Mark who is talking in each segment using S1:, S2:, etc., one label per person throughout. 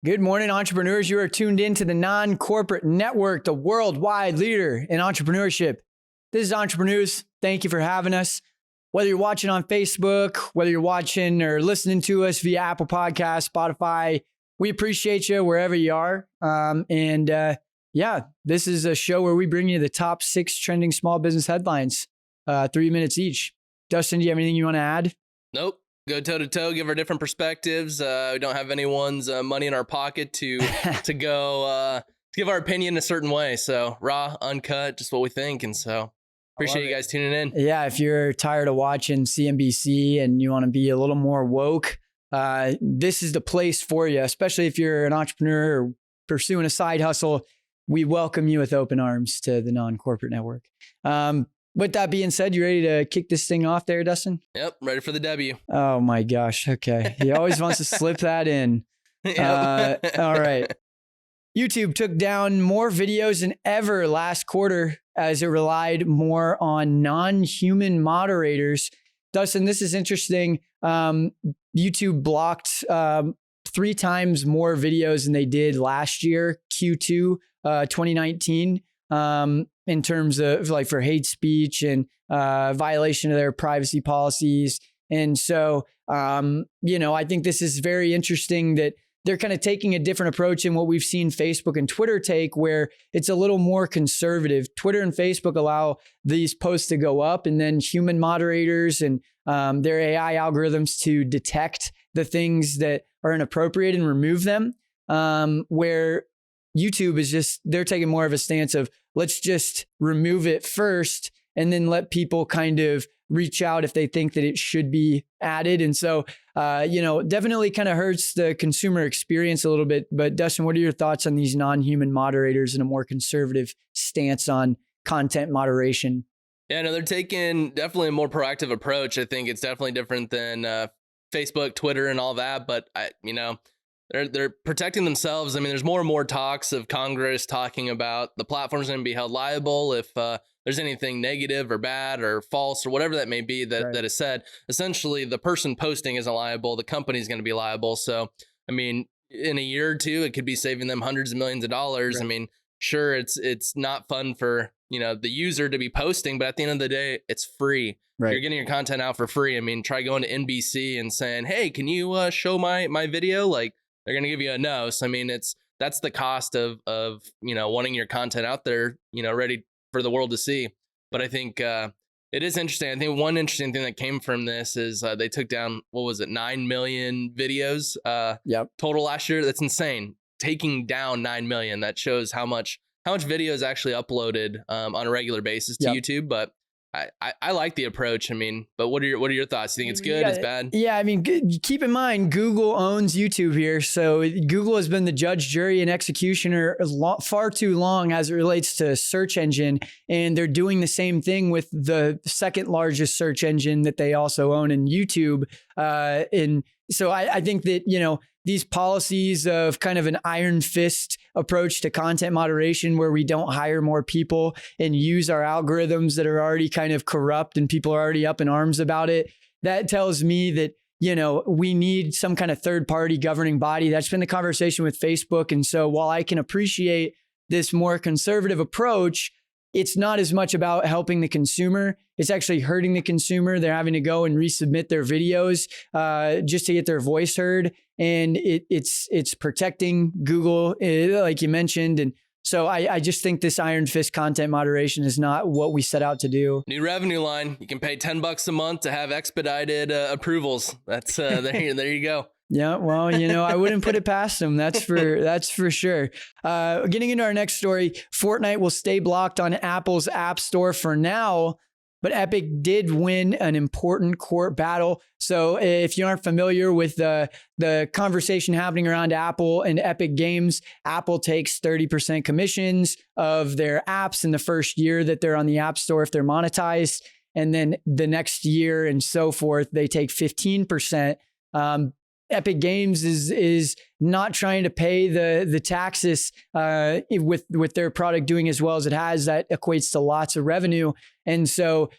S1: Good morning, entrepreneurs. You are tuned in to the Non-Corporate Network, the worldwide leader in entrepreneurship. This is Entreprenews. Thank you for having us. Whether you're watching on Facebook, whether you're watching or listening to us via Apple Podcasts, Spotify, we appreciate you wherever you are. This is a show where we bring you the top 6 trending small business headlines, 3 minutes each. Dustin, do you have anything you want to add?
S2: Nope. Go toe to toe, give our different perspectives. We don't have anyone's money in our pocket to go give our opinion a certain way. So raw, uncut, just what we think. And so appreciate you guys tuning in.
S1: Yeah, if you're tired of watching CNBC and you want to be a little more woke, this is the place for you, especially if you're an entrepreneur or pursuing a side hustle. We welcome you with open arms to the Non-Corporate Network. With that being said, you ready to kick this thing off there, Dustin?
S2: Yep, ready for the W.
S1: Oh my gosh. Okay. He always wants to slip that in. All right. YouTube took down more videos than ever last quarter as it relied more on non-human moderators. Dustin, this is interesting. YouTube blocked 3 times more videos than they did last year, Q2 2019. In terms of like for hate speech and violation of their privacy policies. And so, I think this is very interesting that they're kind of taking a different approach in what we've seen Facebook and Twitter take, where it's a little more conservative. Twitter and Facebook allow these posts to go up, and then human moderators and their AI algorithms to detect the things that are inappropriate and remove them, where YouTube is they're taking more of a stance of let's just remove it first and then let people kind of reach out if they think that it should be added. And so, definitely kind of hurts the consumer experience a little bit. But Dustin, what are your thoughts on these non-human moderators and a more conservative stance on content moderation?
S2: Yeah, no, they're taking definitely a more proactive approach. I think it's definitely different than Facebook, Twitter, and all that. But they're protecting themselves. I mean, there's more and more talks of Congress talking about the platform's going to be held liable if there's anything negative or bad or false or whatever that may be that is said. Essentially, the person posting isn't liable. The company's going to be liable. So, I mean, in a year or two, it could be saving them hundreds of millions of dollars. Right. I mean, sure, it's not fun for the user to be posting, but at the end of the day, it's free. Right. You're getting your content out for free. I mean, try going to NBC and saying, "Hey, can you show my video?" Like, they're going to give you a no. So, I mean, that's the cost of wanting your content out there, ready for the world to see. But I think it is interesting. I think one interesting thing that came from this is they took down, 9 million videos total last year. That's insane. Taking down 9 million. That shows how much video is actually uploaded on a regular basis to YouTube. But I like the approach. I mean, but what are your thoughts? You think it's good? It's bad?
S1: Yeah, I mean, keep in mind, Google owns YouTube here. So Google has been the judge, jury, and executioner far too long as it relates to search engine. And they're doing the same thing with the second largest search engine that they also own in YouTube. And so I think that, these policies of kind of an iron fist approach to content moderation where we don't hire more people and use our algorithms that are already kind of corrupt and people are already up in arms about it, that tells me that, we need some kind of third-party governing body. That's been the conversation with Facebook. And so while I can appreciate this more conservative approach, it's not as much about helping the consumer. It's actually hurting the consumer. They're having to go and resubmit their videos just to get their voice heard. And it's protecting Google, like you mentioned. And so I just think this iron fist content moderation is not what we set out to do.
S2: New revenue line. You can pay $10 a month to have expedited approvals. That's there you go.
S1: Yeah, well, I wouldn't put it past them. That's for sure. Getting into our next story, Fortnite will stay blocked on Apple's App Store for now, but Epic did win an important court battle. So if you aren't familiar with the conversation happening around Apple and Epic Games, Apple takes 30% commissions of their apps in the first year that they're on the App Store if they're monetized. And then the next year and so forth, they take 15%. Epic Games is not trying to pay the taxes with their product doing as well as it has. That equates to lots of revenue. And so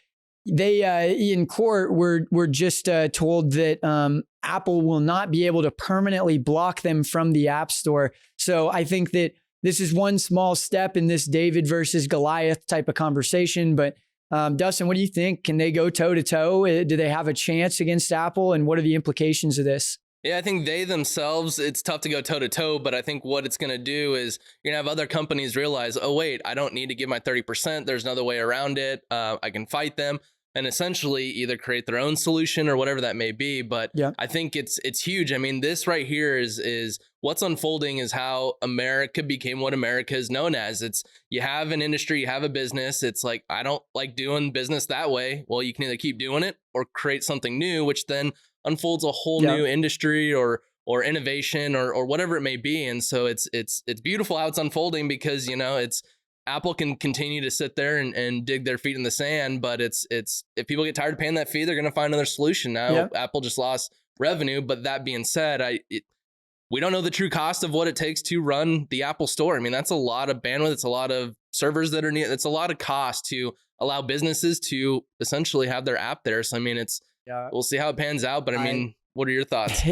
S1: they in court were just told that Apple will not be able to permanently block them from the App Store. So I think that this is one small step in this David versus Goliath type of conversation. But Dustin, what do you think? Can they go toe to toe? Do they have a chance against Apple? And what are the implications of this?
S2: Yeah, I think they themselves, it's tough to go toe to toe, but I think what it's going to do is you're going to have other companies realize, oh, wait, I don't need to give my 30%. There's another way around it. I can fight them and essentially either create their own solution or whatever that may be. But yeah, I think it's huge. I mean, this right here is what's unfolding is how America became what America is known as. It's you have an industry, you have a business. It's like, I don't like doing business that way. Well, you can either keep doing it or create something new, which then unfolds a whole new industry or innovation or whatever it may be. And so it's beautiful how it's unfolding because, it's Apple can continue to sit there and dig their feet in the sand, but it's if people get tired of paying that fee, they're going to find another solution. Now Apple just lost revenue, but that being said, we don't know the true cost of what it takes to run the Apple Store. I mean, that's a lot of bandwidth. It's a lot of servers that are needed. It's a lot of cost to allow businesses to essentially have their app there. So, I mean, we'll see how it pans out. But I mean, what are your thoughts?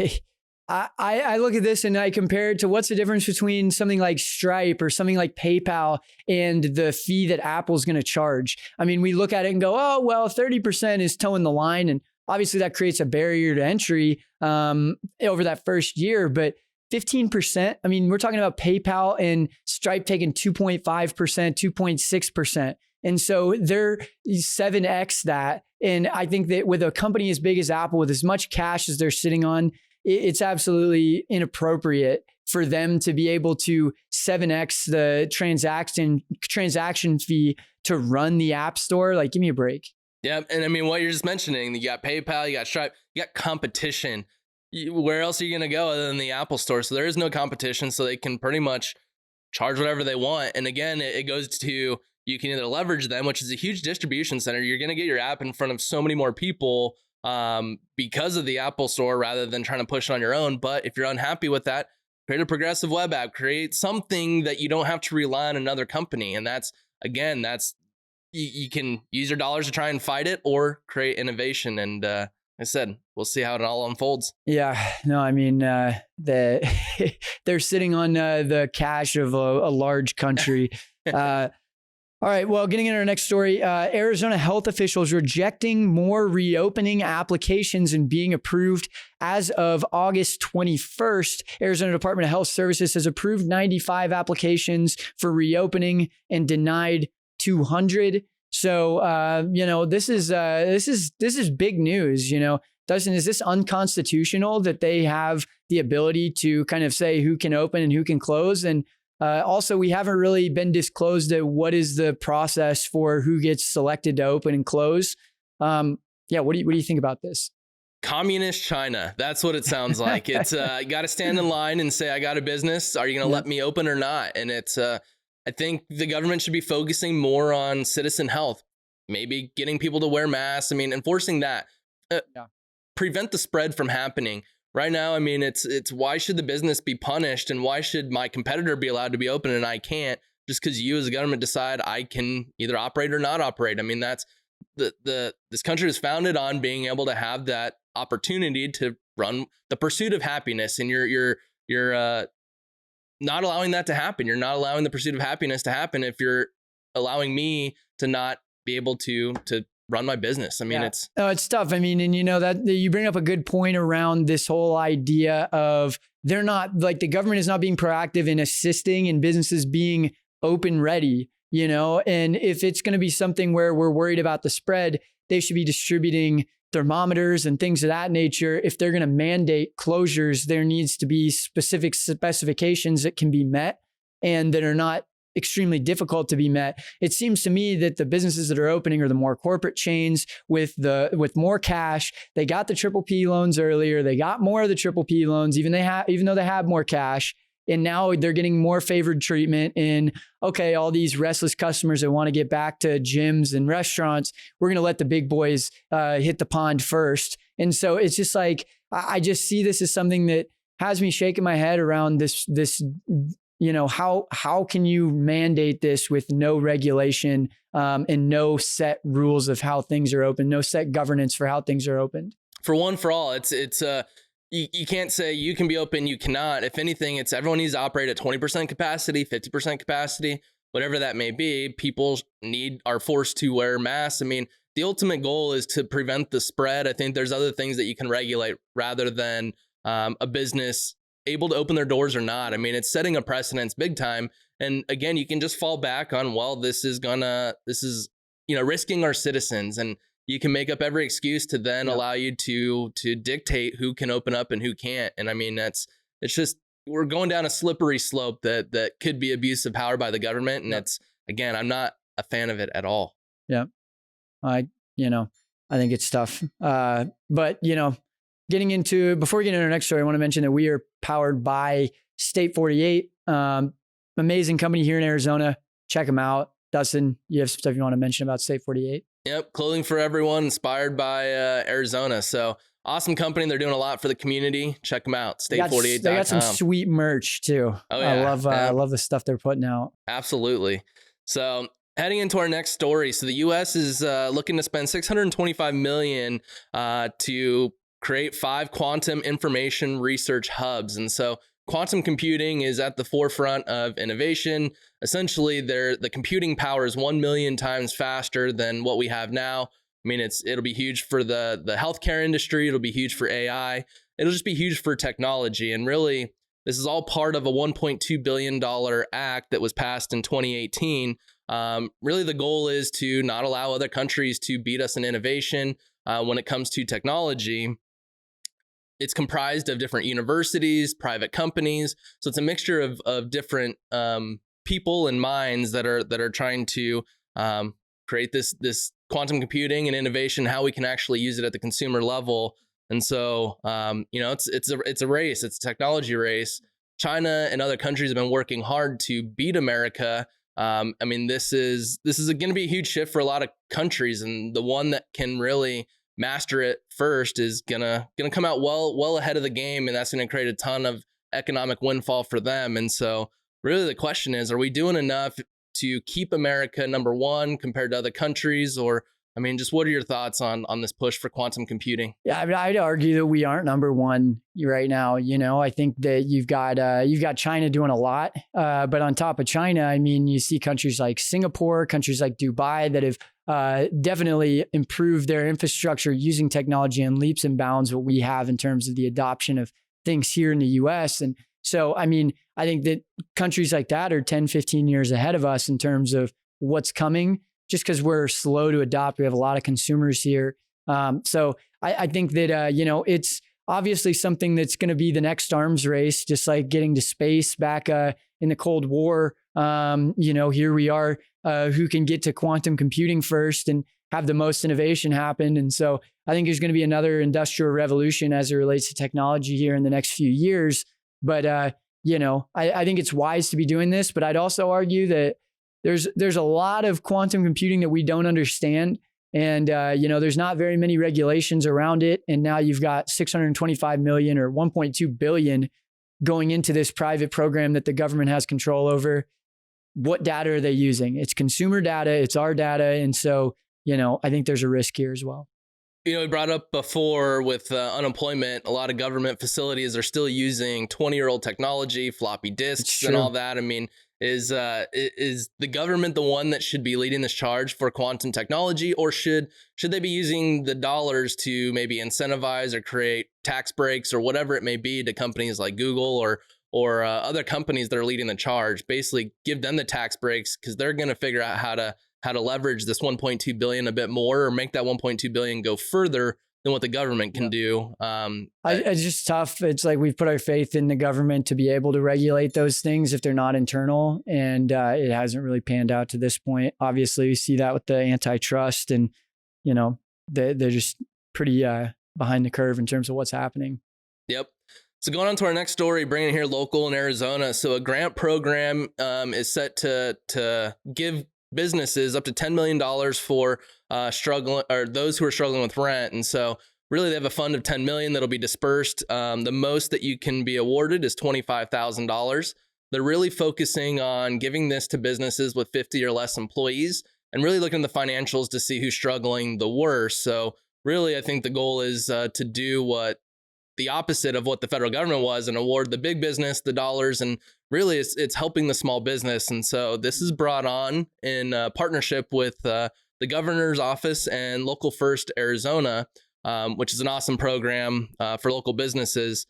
S1: I look at this and I compare it to what's the difference between something like Stripe or something like PayPal and the fee that Apple's going to charge. I mean, we look at it and go, oh, well, 30% is towing the line. And obviously that creates a barrier to entry over that first year. But 15%, I mean, we're talking about PayPal and Stripe taking 2.5%, 2.6%. And so they're 7x that. And I think that with a company as big as Apple, with as much cash as they're sitting on, it's absolutely inappropriate for them to be able to 7x the transaction fee to run the App Store. Like, give me a break.
S2: Yeah. And I mean, what you're just mentioning, you got PayPal, you got Stripe, you got competition. Where else are you going to go other than the Apple Store? So there is no competition. So they can pretty much charge whatever they want. And again, it goes to, you can either leverage them, which is a huge distribution center. You're going to get your app in front of so many more people because of the Apple Store rather than trying to push it on your own. But if you're unhappy with that, create a progressive web app, create something that you don't have to rely on another company. And that's you can use your dollars to try and fight it or create innovation. And I said, we'll see how it all unfolds.
S1: Yeah, no, I mean, they're sitting on the cash of a large country. All right, well, getting into our next story, Arizona health officials rejecting more reopening applications and being approved as of August 21st. Arizona Department of Health Services has approved 95 applications for reopening and denied 200. So, this is big news. Dustin, is this unconstitutional that they have the ability to kind of say who can open and who can close? And also, we haven't really been disclosed at what is the process for who gets selected to open and close. What do you think about this?
S2: Communist China. That's what it sounds like. It's you got to stand in line and say, I got a business. Are you going to let me open or not? And it's I think the government should be focusing more on citizen health, maybe getting people to wear masks. I mean, enforcing that, prevent the spread from happening. Right now, I mean, it's why should the business be punished and why should my competitor be allowed to be open and I can't just because you as a government decide I can either operate or not operate? I mean, that's this country is founded on being able to have that opportunity to run the pursuit of happiness, and you're not allowing that to happen. You're not allowing the pursuit of happiness to happen if you're allowing me to not be able to run my business. I mean, it's tough. I mean, and that you bring up a good point around this whole idea of they're not like the government is not being proactive in assisting in businesses being open ready, and if it's going to be something where we're worried about the spread, they should be distributing thermometers and things of that nature. If they're going to mandate closures, there needs to be specific specifications that can be met and that are not extremely difficult to be met. It seems to me that the businesses that are opening are the more corporate chains with more cash. They got the PPP loans earlier. They got more of the PPP loans, even though they have more cash. And now they're getting more favored treatment in, okay, all these restless customers that want to get back to gyms and restaurants, we're going to let the big boys hit the pond first. And so it's just like, I just see this as something that has me shaking my head around this
S1: how can you mandate this with no regulation and no set rules of how things are open, no set governance for how things are opened?
S2: For one, for all, it's you can't say you can be open, you cannot. If anything, it's everyone needs to operate at 20% capacity, 50% capacity, whatever that may be. People are forced to wear masks. I mean, the ultimate goal is to prevent the spread. I think there's other things that you can regulate rather than a business able to open their doors or not. I mean, it's setting a precedence big time. And again, you can just fall back on, well, this is risking our citizens, and you can make up every excuse to then allow you to dictate who can open up and who can't. And I mean, it's just, we're going down a slippery slope that could be abuse of power by the government. And it's, again, I'm not a fan of it at all.
S1: Yeah. I think it's tough. But, before we get into our next story, I want to mention that we are powered by State 48, amazing company here in Arizona. Check them out. Dustin, you have some stuff you want to mention about State 48?
S2: Yep. Clothing for everyone, inspired by Arizona. So awesome company. They're doing a lot for the community. Check them out. State48.com.
S1: They got some sweet merch too. Oh, yeah. I love the stuff they're putting out.
S2: Absolutely. So heading into our next story. So the U.S. is looking to spend $625 million to create 5 quantum information research hubs. And so quantum computing is at the forefront of innovation. Essentially, the computing power is 1 million times faster than what we have now. I mean, it'll be huge for the healthcare industry. It'll be huge for AI. It'll just be huge for technology. And really, this is all part of a $1.2 billion act that was passed in 2018. Really, the goal is to not allow other countries to beat us in innovation when it comes to technology. It's comprised of different universities, private companies. So it's a mixture of different people and minds that are trying to create this quantum computing and innovation, how we can actually use it at the consumer level. And so, it's a race. It's a technology race. China and other countries have been working hard to beat America. I mean, this is going to be a huge shift for a lot of countries, and the one that can really master it first is gonna come out well ahead of the game, and that's going to create a ton of economic windfall for them. And so really the question is, are we doing enough to keep America number one compared to other countries? Or, I mean, just what are your thoughts on this push for quantum computing?
S1: Yeah, I mean, I'd argue that we aren't number one right now. I think that you've got China doing a lot, but on top of China, I mean, you see countries like Singapore, countries like Dubai that have definitely improved their infrastructure using technology in leaps and bounds what we have in terms of the adoption of things here in the US. And so, I mean, I think that countries like that are 10, 15 years ahead of us in terms of what's coming, just because we're slow to adopt. We have a lot of consumers here. So I think that, it's obviously something that's going to be the next arms race, just like getting to space back in the Cold War. Here we are, who can get to quantum computing first and have the most innovation happen. And so I think there's going to be another industrial revolution as it relates to technology here in the next few years. But, I think it's wise to be doing this, but I'd also argue that there's a lot of quantum computing that we don't understand. And, there's not very many regulations around it. And now you've got 625 million or 1.2 billion going into this private program that the government has control over. What data are they using? It's consumer data, it's our data. And so, I think there's a risk here as well.
S2: We brought up before with unemployment, a lot of government facilities are still using 20-year-old technology, floppy disks and all that. I mean, is the government the one that should be leading this charge for quantum technology, or should they be using the dollars to maybe incentivize or create tax breaks or whatever it may be to companies like Google or other companies that are leading the charge? Basically give them the tax breaks, because they're going to figure out how to leverage this 1.2 billion a bit more, or make that 1.2 billion go further than what the government can do.
S1: It's just tough. It's like we've put our faith in the government to be able to regulate those things if they're not internal. And it hasn't really panned out to this point. Obviously, we see that with the antitrust, and, they're just pretty behind the curve in terms of what's happening.
S2: Yep. So going on to our next story, bringing it here local in Arizona. So a grant program is set to give businesses up to $10 million for those who are struggling with rent. And so really they have a fund of $10 million that'll be dispersed. The most that you can be awarded is $25,000. they're really focusing on giving this to businesses with 50 or less employees and really looking at the financials to see who's struggling the worst. So really, I think the goal is to do what the opposite of what the federal government was and award the big business the dollars. And really, it's helping the small business. And so this is brought on in partnership with the governor's office and Local First Arizona, which is an awesome program for local businesses.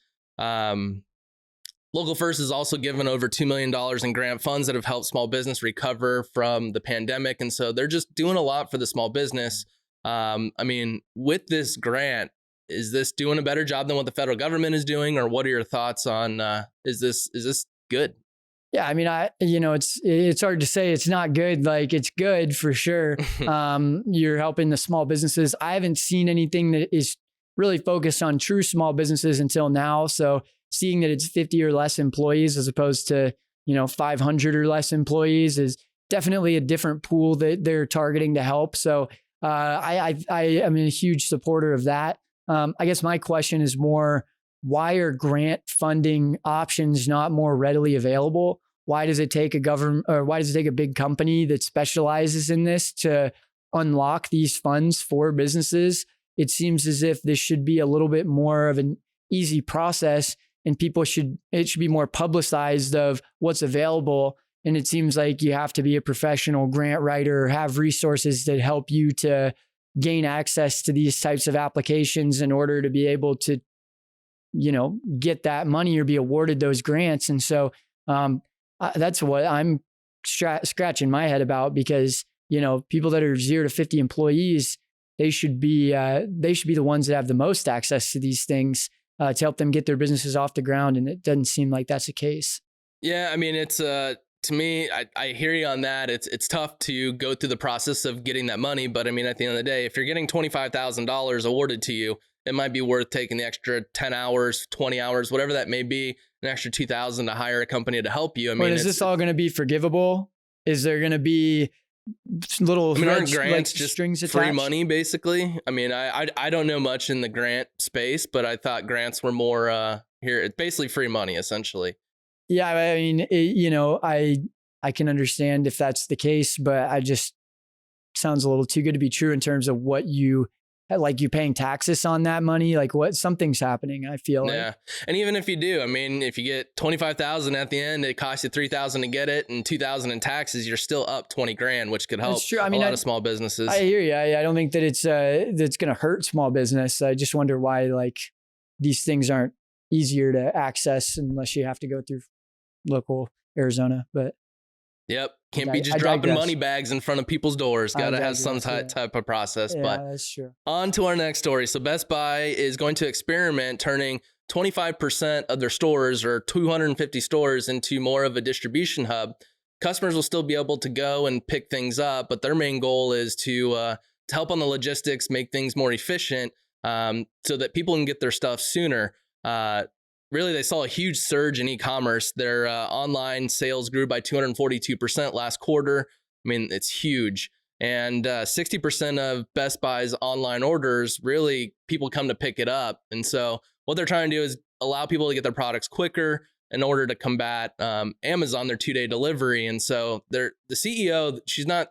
S2: Local First has also given over $2 million in grant funds that have helped small business recover from the pandemic. And so they're just doing a lot for the small business. I mean, with this grant, is this doing a better job than what the federal government is doing? Or what are your thoughts on, is this good?
S1: Yeah, I mean, it's hard to say it's not good. Like, it's good for sure. You're helping the small businesses. I haven't seen anything that is really focused on true small businesses until now. So seeing that it's 50 or less employees as opposed to, 500 or less employees is definitely a different pool that they're targeting to help. So I am a huge supporter of that. I guess my question is more, why are grant funding options not more readily available? Why does it take a government, or why does it take a big company that specializes in this to unlock these funds for businesses? It seems as if this should be a little bit more of an easy process, and it should be more publicized of what's available. And it seems like you have to be a professional grant writer or have resources that help you to gain access to these types of applications in order to be able to, get that money or be awarded those grants. And so that's what I'm scratching my head about, because, people that are 0 to 50 employees, they should be the ones that have the most access to these things to help them get their businesses off the ground. And it doesn't seem like that's the case.
S2: Yeah, I mean, it's to me, I hear you on that. It's tough to go through the process of getting that money. But I mean, at the end of the day, if you're getting $25,000 awarded to you, it might be worth taking the extra 10 hours, 20 hours, whatever that may be, an extra $2,000 to hire a company to help you. I mean,
S1: is this all going to be forgivable? Is there going to be little
S2: aren't grants just
S1: strings attached?
S2: Free money, basically? I mean, I don't know much in the grant space, but I thought grants were more here. It's basically free money, essentially.
S1: Yeah, I mean, I can understand if that's the case, but sounds a little too good to be true in terms of what you paying taxes on that money, like something's happening, I feel like.
S2: Yeah. And even if you do, I mean, if you get 25,000 at the end, it costs you 3,000 to get it and 2,000 in taxes, you're still up 20 grand, which could help a lot of small businesses.
S1: I hear you. I don't think that that's going to hurt small business. I just wonder why these things aren't easier to access unless you have to go through local Arizona, but
S2: yep. Can't be just dropping money bags in front of people's doors. Got to have some type of process.
S1: Yeah,
S2: but
S1: that's true.
S2: On to our next story. So Best Buy is going to experiment turning 25% of their stores, or 250 stores, into more of a distribution hub. Customers will still be able to go and pick things up, but their main goal is to help on the logistics, make things more efficient, so that people can get their stuff sooner. Really, they saw a huge surge in e-commerce. Their online sales grew by 242% last quarter. I mean, it's huge. And 60% of Best Buy's online orders, really, people come to pick it up. And so what they're trying to do is allow people to get their products quicker in order to combat Amazon, their 2-day delivery. And so the CEO, she's not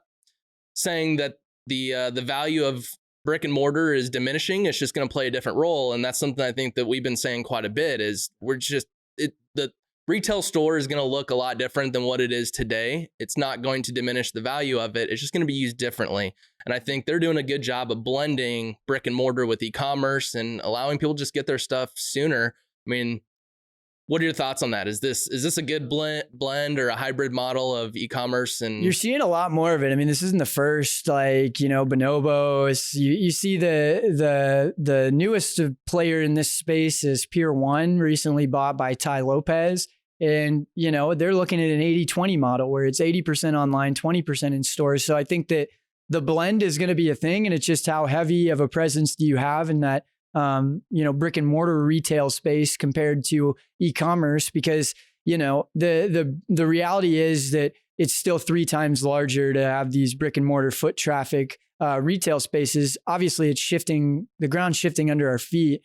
S2: saying that the value of brick and mortar is diminishing. It's just going to play a different role. And that's something I think that we've been saying quite a bit, is the retail store is going to look a lot different than what it is today. It's not going to diminish the value of it. It's just going to be used differently. And I think they're doing a good job of blending brick and mortar with e-commerce and allowing people to just get their stuff sooner. I mean, what are your thoughts on that? Is this a good blend or a hybrid model of e-commerce? And
S1: you're seeing a lot more of it. I mean, this isn't the first, bonobos. You see the newest player in this space is Pier 1, recently bought by Tai Lopez. And, they're looking at an 80-20 model where it's 80% online, 20% in stores. So I think that the blend is going to be a thing, and it's just how heavy of a presence do you have in that brick and mortar retail space compared to e-commerce, because, the reality is that it's still 3 times larger to have these brick and mortar foot traffic retail spaces. Obviously, it's shifting, the ground shifting under our feet.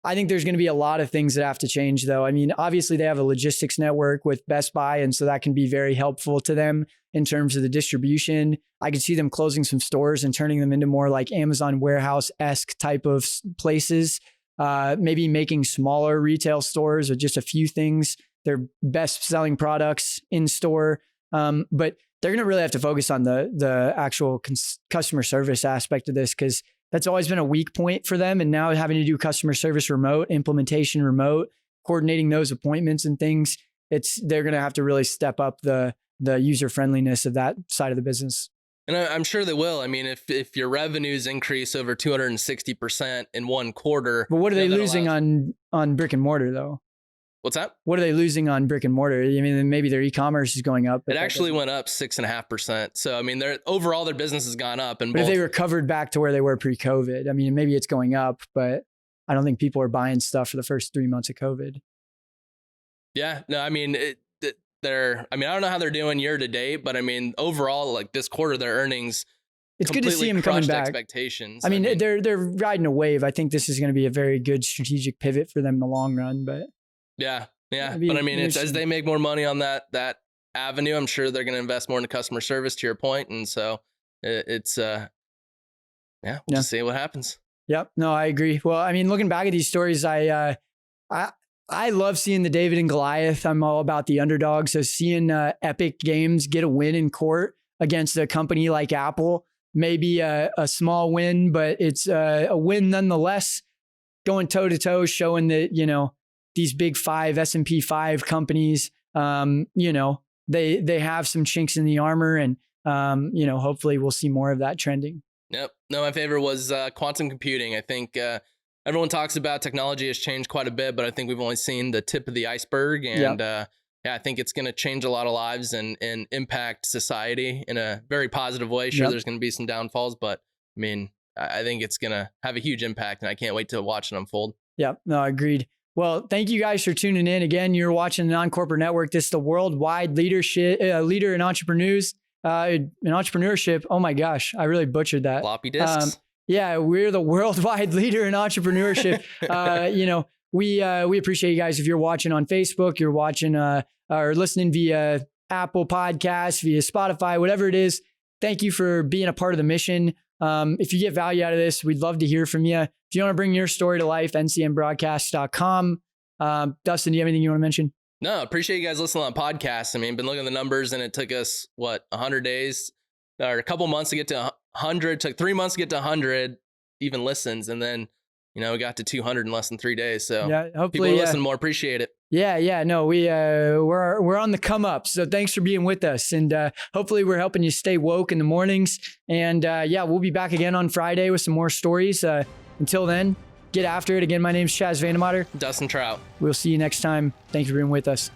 S1: I think there's going to be a lot of things that have to change, though. I mean, obviously, they have a logistics network with Best Buy, and so that can be very helpful to them in terms of the distribution. I could see them closing some stores and turning them into more like Amazon warehouse-esque type of places, maybe making smaller retail stores with just a few things, their best-selling products in store. But they're going to really have to focus on the actual customer service aspect of this, because that's always been a weak point for them. And now having to do customer service remote, implementation remote, coordinating those appointments and things, they're going to have to really step up the user friendliness of that side of the business.
S2: And I'm sure they will. I mean, if your revenues increase over 260% in one quarter.
S1: But what are they losing on brick and mortar, though?
S2: What's that?
S1: What are they losing on brick and mortar? I mean, maybe their e-commerce is going up.
S2: It actually went up 6.5%. So, I mean, overall their business has gone up.
S1: But if they recovered back to where they were pre-COVID, I mean, maybe it's going up, but I don't think people are buying stuff for the first 3 months of COVID.
S2: Yeah, no, I mean, I don't know how they're doing year to date, but I mean, overall, like this quarter, their earnings.
S1: It's good to see them coming back.
S2: Expectations.
S1: I mean, they're riding a wave. I think this is going to be a very good strategic pivot for them in the long run, but.
S2: Yeah. But I mean, it's as they make more money on that avenue, I'm sure they're going to invest more into customer service, to your point. And so we'll just see what happens.
S1: Yep. No, I agree. Well, I mean, looking back at these stories, I love seeing the David and Goliath. I'm all about the underdog. So seeing Epic Games get a win in court against a company like Apple, maybe a small win, but it's a win nonetheless, going toe to toe, showing that, these big five S&P 5 companies, they have some chinks in the armor, and, hopefully we'll see more of that trending.
S2: Yep. No, my favorite was quantum computing. I think everyone talks about technology has changed quite a bit, but I think we've only seen the tip of the iceberg. And I think it's going to change a lot of lives and impact society in a very positive way. Sure, there's going to be some downfalls, but I mean, I think it's going to have a huge impact, and I can't wait to watch it unfold.
S1: Yep. No, agreed. Well, thank you guys for tuning in. Again, you're watching the Non-Corporate Network. This is the worldwide leader in entrepreneurs, in entrepreneurship. Oh my gosh, I really butchered that.
S2: Floppy disks.
S1: Yeah, we're the worldwide leader in entrepreneurship. We appreciate you guys. If you're watching on Facebook, you're watching or listening via Apple Podcasts, via Spotify, whatever it is. Thank you for being a part of the mission. If you get value out of this, we'd love to hear from you. If you want to bring your story to life, ncmbroadcast.com. Dustin, do you have anything you want to mention?
S2: No, appreciate you guys listening on podcasts. I mean, been looking at the numbers, and it took us, 100 days or a couple months to get to 100, took 3 months to get to 100 even listens. And then, we got to 200 in less than 3 days. So hopefully people are listening more. Appreciate it. Yeah. No, we're on the come up. So thanks for being with us. And hopefully we're helping you stay woke in the mornings. And we'll be back again on Friday with some more stories. Until then, get after it. Again, my name's Chaz Vandemotter. Dustin Trout.
S1: We'll see you next time. Thanks for being with us.